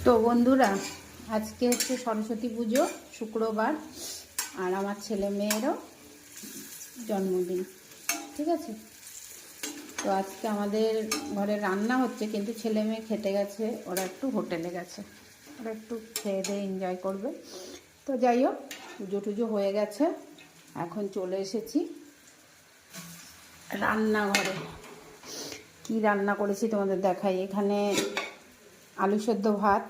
তো বন্ধুরা, আজকে হচ্ছে সরস্বতী পুজো, শুক্রবার, আর আমার ছেলে মেয়েরও জন্মদিন। ঠিক আছে, তো আজকে আমাদের ঘরে রান্না হচ্ছে, কিন্তু ছেলে মেয়ে খেতে গেছে, ওরা একটু হোটেলে গেছে, ওরা একটু খেয়ে দিয়ে এনজয় করবে। তো যাই হোক, পুজো টুজো হয়ে গেছে, এখন চলে এসেছি রান্নাঘরে। কি রান্না করেছি তোমাদের দেখাই। এখানে আলু সেদ্ধ ভাত,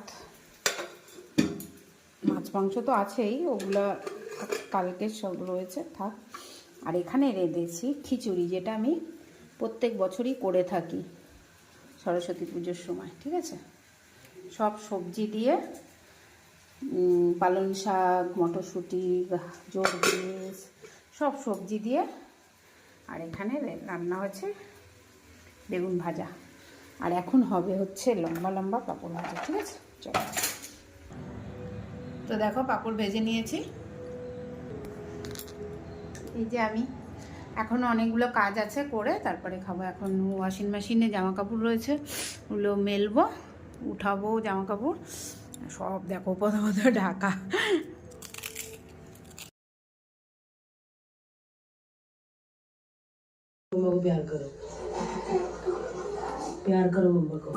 মাছ মাংস তো আছেই, ওগুলো কালকে সব রয়েছে, থাক। আর এখানে রেঁধেছি খিচুড়ি, যেটা আমি প্রত্যেক বছরই করে থাকি সরস্বতী পুজোর সময়। ঠিক আছে, সব সবজি দিয়ে, পালং শাক, মটরশুঁটি, জোর বিনস, সব সবজি দিয়ে। আর এখানে রান্না হয়েছে বেগুন ভাজা, আর এখন হবে হচ্ছে লম্বা লম্বা পাঁপড় ভাজা। ঠিক আছে, চলো। তো দেখো, পাঁপড় ভেজে নিয়েছি। এই যে আমি এখনও অনেকগুলো কাজ আছে করে তারপরে খাবো। এখন ওয়াশিং মেশিনে জামা কাপড় রয়েছে, ওগুলো মেলবো, উঠাবো জামা কাপড় সব। দেখো প্রথমত ঢাকা। मम्मा को प्यार करो, प्यार करो मम्मा को।